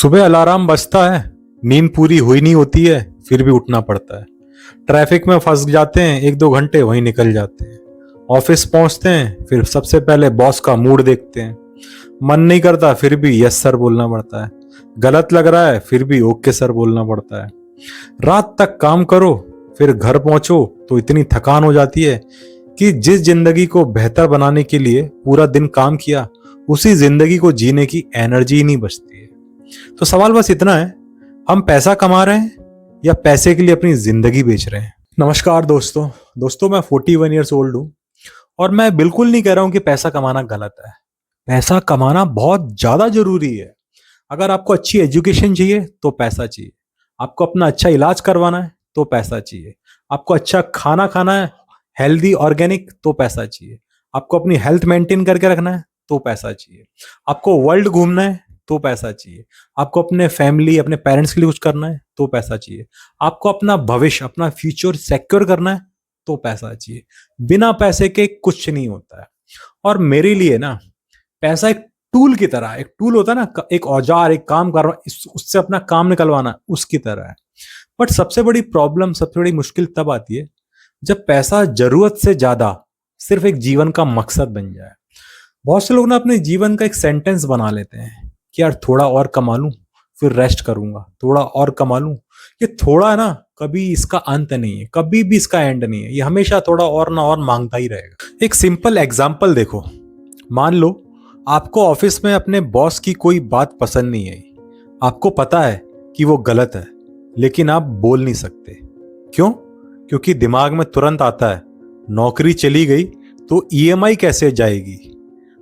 सुबह अलार्म बजता है, नींद पूरी हुई नहीं होती है, फिर भी उठना पड़ता है। ट्रैफिक में फंस जाते हैं, एक दो घंटे वहीं निकल जाते हैं। ऑफिस पहुंचते हैं, फिर सबसे पहले बॉस का मूड देखते हैं। मन नहीं करता, फिर भी यस सर बोलना पड़ता है। गलत लग रहा है, फिर भी ओके सर बोलना पड़ता है। रात तक काम करो, फिर घर पहुंचो तो इतनी थकान हो जाती है कि जिस जिंदगी को बेहतर बनाने के लिए पूरा दिन काम किया, उसी जिंदगी को जीने की एनर्जी ही नहीं बचती है। तो सवाल बस इतना है, हम पैसा कमा रहे हैं या पैसे के लिए अपनी जिंदगी बेच रहे हैं। नमस्कार दोस्तों मैं 41 ईयर्स ओल्ड हूं और मैं बिल्कुल नहीं कह रहा हूं कि पैसा कमाना गलत है। पैसा कमाना बहुत ज्यादा जरूरी है। अगर आपको अच्छी एजुकेशन चाहिए तो पैसा चाहिए, आपको अपना अच्छा इलाज करवाना है तो पैसा चाहिए, आपको अच्छा खाना खाना है हेल्दी ऑर्गेनिक तो पैसा चाहिए, आपको अपनी हेल्थ मेंटेन करके रखना है तो पैसा चाहिए, आपको वर्ल्ड घूमना है तो पैसा चाहिए, आपको अपने फैमिली अपने पेरेंट्स के लिए कुछ करना है तो पैसा चाहिए, आपको अपना भविष्य अपना फ्यूचर सिक्योर करना है तो पैसा चाहिए। बिना पैसे के कुछ नहीं होता है। और मेरे लिए ना पैसा एक टूल की तरह, एक टूल होता है ना, एक औजार, एक काम करना, उससे अपना काम निकलवाना, उसकी तरह है। बट सबसे बड़ी प्रॉब्लम, सबसे बड़ी मुश्किल तब आती है जब पैसा जरूरत से ज्यादा सिर्फ एक जीवन का मकसद बन जाए। बहुत से लोग ना अपने जीवन का एक सेंटेंस बना लेते हैं कि यार थोड़ा और कमा लूं फिर रेस्ट करूंगा, थोड़ा और कमा लूं। ये थोड़ा है ना, कभी इसका अंत नहीं है, कभी भी इसका एंड नहीं है। ये हमेशा थोड़ा और ना और मांगता ही रहेगा। एक सिंपल एग्जांपल देखो, मान लो आपको ऑफिस में अपने बॉस की कोई बात पसंद नहीं आई। आपको पता है कि वो गलत है, लेकिन आप बोल नहीं सकते। क्यों? क्योंकि दिमाग में तुरंत आता है नौकरी चली गई तो ईएमआई कैसे जाएगी।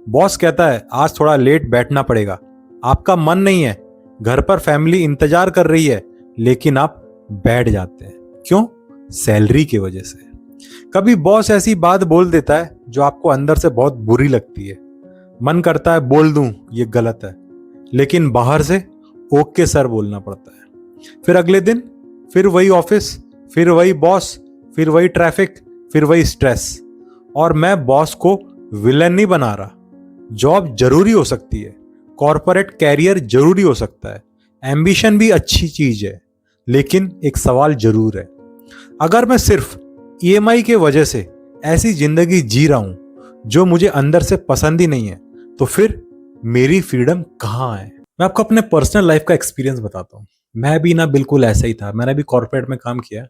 बॉस कहता है आज थोड़ा लेट बैठना पड़ेगा, आपका मन नहीं है, घर पर फैमिली इंतजार कर रही है, लेकिन आप बैठ जाते हैं। क्यों? सैलरी की वजह से। कभी बॉस ऐसी बात बोल देता है जो आपको अंदर से बहुत बुरी लगती है, मन करता है बोल दूं ये गलत है, लेकिन बाहर से ओके सर बोलना पड़ता है। फिर अगले दिन फिर वही ऑफिस, फिर वही बॉस, फिर वही ट्रैफिक, फिर वही स्ट्रेस। और मैं बॉस को विलन नहीं बना रहा। जॉब जरूरी हो सकती है, कॉर्पोरेट कैरियर जरूरी हो सकता है, एम्बिशन भी अच्छी चीज है, लेकिन एक सवाल जरूर है, अगर मैं सिर्फ ईएमआई के वजह से ऐसी जिंदगी जी रहा हूं जो मुझे अंदर से पसंद ही नहीं है, तो फिर मेरी फ्रीडम कहाँ है। मैं आपको अपने पर्सनल लाइफ का एक्सपीरियंस बताता हूँ। मैं भी ना बिल्कुल ऐसा ही था। मैंने भी कॉर्पोरेट में काम किया,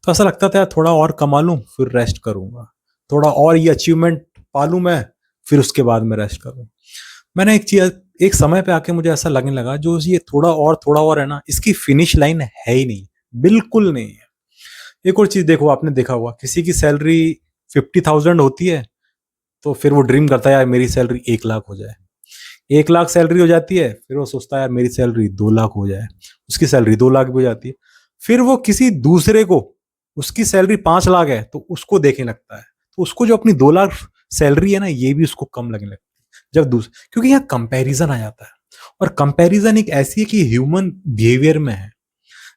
तो ऐसा लगता था यार थोड़ा और कमा लूं फिर रेस्ट करूंगा, थोड़ा और ये अचीवमेंट पालूं मैं, फिर उसके बाद मैं रेस्ट करूं। मैंने एक चीज, एक समय पे आके मुझे ऐसा लगने लगा जो ये थोड़ा और है ना, इसकी फिनिश लाइन है ही नहीं, बिल्कुल नहीं है। एक और चीज देखो, आपने देखा होगा किसी की सैलरी 50,000 होती है तो फिर वो ड्रीम करता है यार मेरी सैलरी 1 लाख हो जाए। 1 लाख सैलरी हो जाती है, फिर वो सोचता है यार मेरी सैलरी 2 लाख हो जाए। उसकी सैलरी 2 लाख भी हो जाती है, फिर वो किसी दूसरे को, उसकी सैलरी 5 लाख है तो उसको देखने लगता है, तो उसको जो अपनी 2 लाख सैलरी है ना, ये भी उसको कम लगने लगती है। क्योंकि यहाँ कंपैरिजन आ जाता है। और कंपैरिजन एक ऐसी है कि ह्यूमन बिहेवियर में है।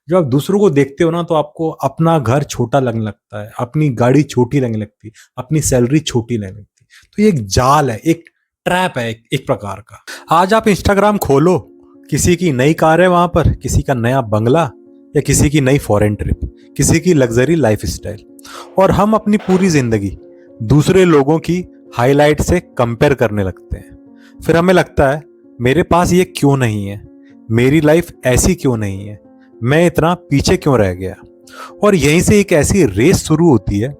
जब आप दूसरों को देखते हो ना, तो आपको अपना घर छोटा लगने लगता है, अपनी गाड़ी छोटी लगने लगती है, अपनी सैलरी छोटी लगने लगती है। तो ये एक जाल है, एक ट्रैप है, एक प्रकार का। आज आप इंस्टाग्राम खोलो, किसी की नई कार है वहां पर, किसी का नया बंगला, या किसी की नई फॉरेन ट्रिप, किसी की लग्जरी लाइफ स्टाइल, और हम अपनी पूरी जिंदगी दूसरे लोगों की हाईलाइट से कंपेयर करने लगते हैं। फिर हमें लगता है मेरे पास ये क्यों नहीं है, मेरी लाइफ ऐसी क्यों नहीं है, मैं इतना पीछे क्यों रह गया। और यहीं से एक ऐसी रेस शुरू होती है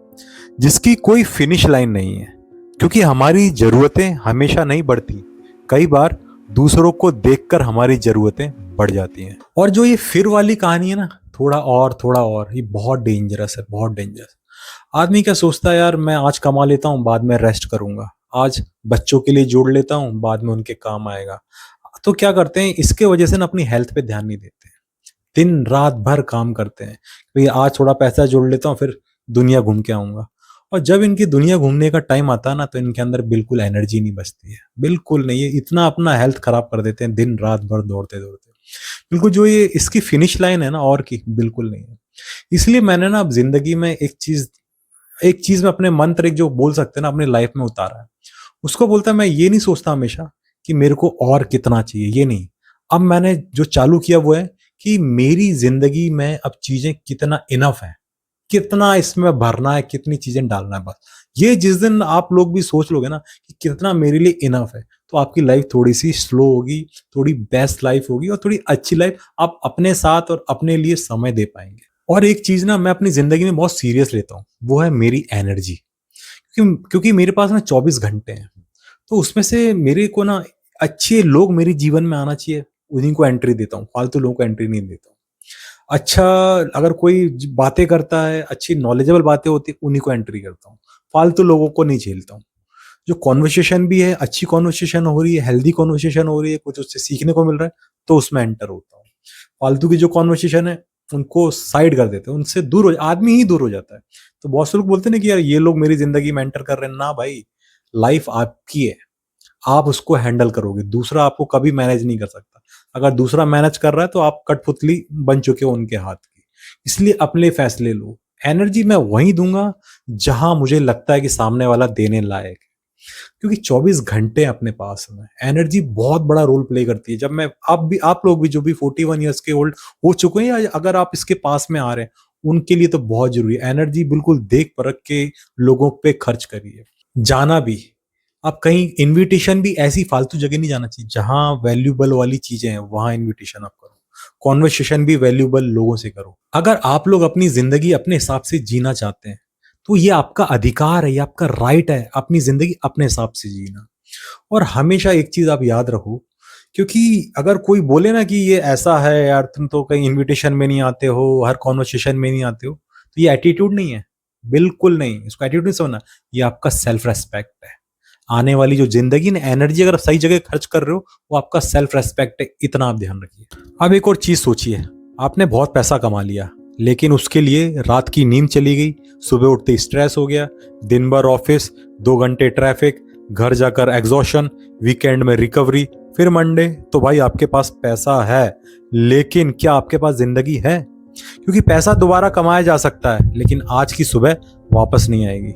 जिसकी कोई फिनिश लाइन नहीं है, क्योंकि हमारी जरूरतें हमेशा नहीं बढ़ती। कई बार दूसरों को देखकर हमारी जरूरतें बढ़ जाती हैं। और जो ये फिर वाली कहानी है ना, थोड़ा और, ये बहुत डेंजरस है, बहुत डेंजरस। आदमी क्या सोचता है, यार मैं आज कमा लेता हूँ बाद में रेस्ट करूंगा, आज बच्चों के लिए जोड़ लेता हूँ बाद में उनके काम आएगा। तो क्या करते हैं, इसके वजह से ना अपनी हेल्थ पे ध्यान नहीं देते हैं, दिन रात भर काम करते हैं, भाई आज थोड़ा पैसा जोड़ लेता हूँ फिर दुनिया घूम के आऊंगा। और जब इनकी दुनिया घूमने का टाइम आता है ना, तो इनके अंदर बिल्कुल एनर्जी नहीं बचती है, बिल्कुल नहीं। ये इतना अपना हेल्थ खराब कर देते हैं दिन रात भर दौड़ते दौड़ते, बिल्कुल जो ये इसकी फिनिश लाइन है ना और की, बिल्कुल नहीं है। इसलिए मैंने ना अब जिंदगी में एक चीज में अपने मंत्र, एक जो बोल सकते हैं ना, अपने लाइफ में उतारा है। उसको बोलता है, मैं ये नहीं सोचता हमेशा कि मेरे को और कितना चाहिए, ये नहीं। अब मैंने जो चालू किया वो है कि मेरी जिंदगी में अब चीजें कितना इनफ है, कितना इसमें भरना है, कितनी चीजें डालना है, बस। ये जिस दिन आप लोग भी सोच लोगे ना कि कितना मेरे लिए इनफ है, तो आपकी लाइफ थोड़ी सी स्लो होगी, थोड़ी बेस्ट लाइफ होगी और थोड़ी अच्छी लाइफ आप अपने साथ और अपने लिए समय दे पाएंगे। और एक चीज ना मैं अपनी जिंदगी में बहुत सीरियस लेता हूँ, वो है मेरी एनर्जी। क्योंकि मेरे पास ना 24 घंटे हैं, तो उसमें से मेरे को ना अच्छे लोग मेरे जीवन में आना चाहिए, उन्हीं को एंट्री देता हूँ, फालतू लोगों को एंट्री नहीं देता हूँ। अच्छा, अगर कोई बातें करता है, अच्छी नॉलेजेबल बातें होती है, उन्हीं को एंट्री करता हूँ, फालतू लोगों को नहीं झेलता हूँ। जो कॉन्वर्सेशन भी है, अच्छी कॉन्वर्सेशन हो रही है, हेल्दी कॉन्वर्सेशन हो रही है, कुछ उससे सीखने को मिल रहा है, तो उसमें एंटर होता हूँ। फालतू की जो कॉन्वर्सेशन है उनको साइड कर देते हैं, उनसे दूर हो, आदमी ही दूर हो जाता है। तो बहुत से लोग बोलते हैं ना कि यार ये लोग मेरी जिंदगी में एंटर कर रहे हैं, ना भाई, लाइफ आपकी है, आप उसको हैंडल करोगे, दूसरा आपको कभी मैनेज नहीं कर सकता। अगर दूसरा मैनेज कर रहा है तो आप कठपुतली बन चुके हो उनके हाथ की। इसलिए अपने फैसले लो। एनर्जी मैं वहीं दूंगा जहां मुझे लगता है कि सामने वाला देने लायक है, क्योंकि 24 घंटे अपने पास में एनर्जी बहुत बड़ा रोल प्ले करती है। जब मैं आप लोग भी जो भी 41 ईयर्स के ओल्ड हो चुके हैं, या अगर आप इसके पास में आ रहे हैं, उनके लिए तो बहुत जरूरी है एनर्जी। बिल्कुल देख परख के लोगों पे खर्च करिए। जाना भी, आप कहीं इनविटेशन भी ऐसी फालतू जगह नहीं जाना चाहिए, जहां वैल्यूबल वाली चीजें हैं वहां इनविटेशन आप करो। कॉन्वर्सेशन भी वैल्यूबल लोगों से करो। अगर आप लोग अपनी जिंदगी अपने हिसाब से जीना चाहते हैं, तो ये आपका अधिकार है, ये आपका राइट है, अपनी जिंदगी अपने हिसाब से जीना। और हमेशा एक चीज आप याद रखो, क्योंकि अगर कोई बोले ना कि ये ऐसा है यार, तुम तो कहीं इनविटेशन में नहीं आते हो, हर कॉन्वर्सेशन में नहीं आते हो, तो ये एटीट्यूड नहीं है, बिल्कुल नहीं, इसको एटीट्यूड नहीं समझना। ये आपका सेल्फ रेस्पेक्ट है। आने वाली जो जिंदगी ना, एनर्जी अगर सही जगह खर्च कर रहे हो, वो आपका सेल्फ रेस्पेक्ट है, इतना आप ध्यान रखिए। अब एक और चीज सोचिए, आपने बहुत पैसा कमा लिया, लेकिन उसके लिए रात की नींद चली गई, सुबह उठते स्ट्रेस हो गया, दिन भर ऑफिस, 2 घंटे ट्रैफिक, घर जाकर एग्जॉशन, वीकेंड में रिकवरी, फिर मंडे। तो भाई आपके पास पैसा है, लेकिन क्या आपके पास जिंदगी है? क्योंकि पैसा दोबारा कमाया जा सकता है, लेकिन आज की सुबह वापस नहीं आएगी,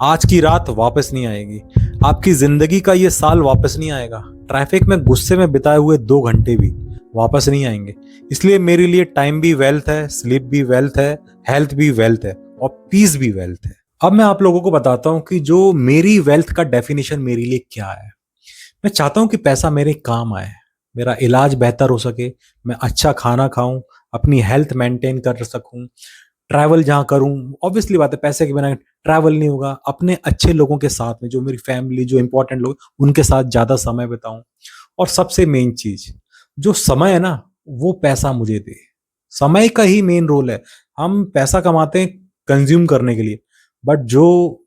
आज की रात वापस नहीं आएगी, आपकी जिंदगी का ये साल वापस नहीं आएगा, ट्रैफिक में गुस्से में बिताए हुए 2 घंटे भी वापस नहीं आएंगे। इसलिए मेरे लिए टाइम भी वेल्थ है, स्लीप भी वेल्थ है, हेल्थ भी वेल्थ है और पीस भी वेल्थ है। अब मैं आप लोगों को बताता हूं कि जो मेरी वेल्थ का डेफिनेशन मेरे लिए क्या है। मैं चाहता हूं कि पैसा मेरे काम आए, मेरा इलाज बेहतर हो सके, मैं अच्छा खाना खाऊं, अपनी हेल्थ मेंटेन कर सकूं, ट्रैवल जहां करूं। ऑब्वियसली बात है, पैसे के बिना ट्रैवल नहीं होगा। अपने अच्छे लोगों के साथ में, जो मेरी फैमिली, जो इंपॉर्टेंट लोग, उनके साथ ज्यादा समय बिताऊं। और सबसे मेन चीज, जो समय है ना, वो पैसा मुझे दे। समय का ही मेन रोल है। हम पैसा कमाते हैं कंज्यूम करने के लिए, बट जो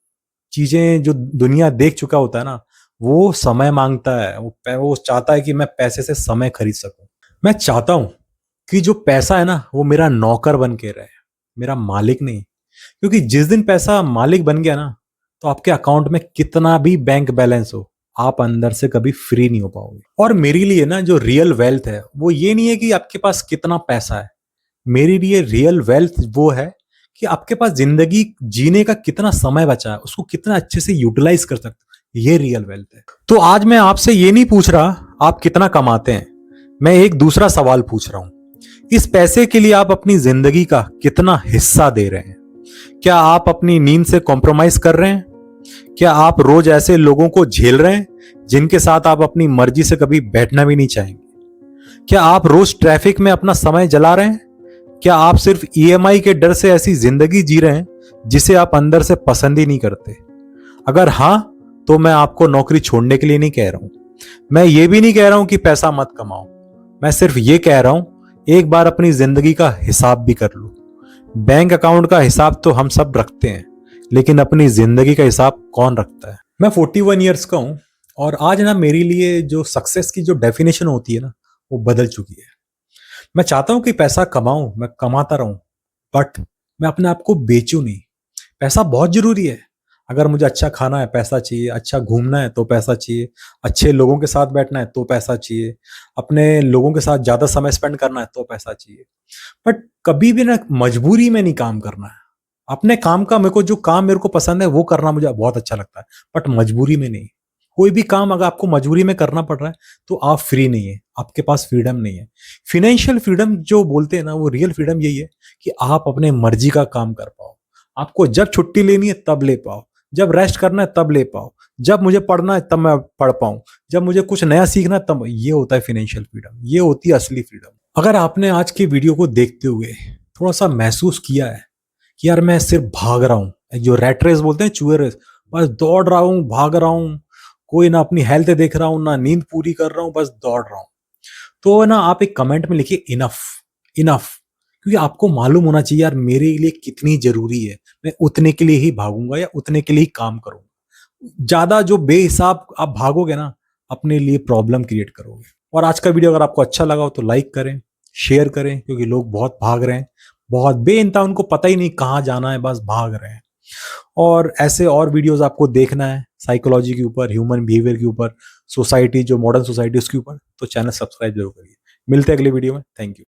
चीजें जो दुनिया देख चुका होता है ना, वो समय मांगता है, वो चाहता है कि मैं पैसे से समय खरीद सकूं। मैं चाहता हूं कि जो पैसा है ना, वो मेरा नौकर बन के रहे, मेरा मालिक नहीं। क्योंकि जिस दिन पैसा मालिक बन गया ना, तो आपके अकाउंट में कितना भी बैंक बैलेंस हो, आप अंदर से कभी फ्री नहीं हो पाओगे। और मेरे लिए ना जो रियल वेल्थ है, वो ये नहीं है कि आपके पास कितना पैसा है। मेरे लिए रियल वेल्थ वो है कि आपके पास जिंदगी जीने का कितना समय बचा है, उसको कितना अच्छे से यूटिलाइज कर सकते हो, ये रियल वेल्थ है। तो आज मैं आपसे ये नहीं पूछ रहा आप कितना कमाते हैं, मैं एक दूसरा सवाल पूछ रहा हूं, इस पैसे के लिए आप अपनी जिंदगी का कितना हिस्सा दे रहे हैं? क्या आप अपनी नींद से कॉम्प्रोमाइज कर रहे हैं? क्या आप रोज ऐसे लोगों को झेल रहे हैं जिनके साथ आप अपनी मर्जी से कभी बैठना भी नहीं चाहेंगे? क्या आप रोज ट्रैफिक में अपना समय जला रहे हैं? क्या आप सिर्फ ईएमआई के डर से ऐसी जिंदगी जी रहे हैं जिसे आप अंदर से पसंद ही नहीं करते? अगर हां, तो मैं आपको नौकरी छोड़ने के लिए नहीं कह रहा हूं। मैं ये भी नहीं कह रहा हूं कि पैसा मत कमाओ। मैं सिर्फ ये कह रहा हूं, एक बार अपनी जिंदगी का हिसाब भी कर लो। बैंक अकाउंट का हिसाब तो हम सब रखते हैं, लेकिन अपनी जिंदगी का हिसाब कौन रखता है? मैं 41 ईयर्स का हूं, और आज ना मेरे लिए जो सक्सेस की जो डेफिनेशन होती है ना, वो बदल चुकी है। मैं चाहता हूं कि पैसा कमाऊं, मैं कमाता रहूं, बट मैं अपने आप को बेचूं नहीं। पैसा बहुत जरूरी है। अगर मुझे अच्छा खाना है, पैसा चाहिए, अच्छा घूमना है तो पैसा चाहिए, अच्छे लोगों के साथ बैठना है तो पैसा चाहिए, अपने लोगों के साथ ज्यादा समय स्पेंड करना है तो पैसा चाहिए। बट कभी भी ना मजबूरी में नहीं काम करना है। अपने काम का, मेरे को जो काम मेरे को पसंद है वो करना मुझे बहुत अच्छा लगता है, बट मजबूरी में नहीं। कोई भी काम अगर आपको मजबूरी में करना पड़ रहा है तो आप फ्री नहीं है, आपके पास फ्रीडम नहीं है। फिनेंशियल फ्रीडम जो बोलते हैं ना, वो रियल फ्रीडम यही है कि आप अपने मर्जी का काम कर पाओ। आपको जब छुट्टी लेनी है तब ले पाओ, जब रेस्ट करना है तब ले पाओ, जब मुझे पढ़ना है तब मैं पढ़ पाऊं, जब मुझे कुछ नया सीखना है तब। ये होता है फिनेंशियल फ्रीडम, ये होती है असली फ्रीडम। अगर आपने आज की वीडियो को देखते हुए थोड़ा सा महसूस किया है कि यार मैं सिर्फ भाग रहा हूँ, जो रैट रेस बोलते हैं, चूहे रेस, बस दौड़ रहा हूँ, भाग रहा हूँ, कोई ना अपनी हेल्थ देख रहा हूँ, ना नींद पूरी कर रहा हूँ, बस दौड़ रहा हूँ, तो ना आप एक कमेंट में लिखिए इनफ, इनफ। क्योंकि आपको मालूम होना चाहिए यार मेरे लिए कितनी जरूरी है, मैं उतने के लिए ही भागूंगा या उतने के लिए ही काम करूंगा। ज्यादा जो बेहिसाब आप भागोगे ना, अपने लिए प्रॉब्लम क्रिएट करोगे। और आज का वीडियो अगर आपको अच्छा लगा हो तो लाइक करें, शेयर करें, क्योंकि लोग बहुत भाग रहे हैं, बहुत बेइंतहा, उनको पता ही नहीं कहाँ जाना है, बस भाग रहे हैं। और ऐसे और वीडियोस आपको देखना है साइकोलॉजी के ऊपर, ह्यूमन बिहेवियर के ऊपर, सोसाइटी, जो मॉडर्न सोसाइटी उसके ऊपर, तो चैनल सब्सक्राइब जरूर करिए। मिलते हैं अगले वीडियो में। Thank you.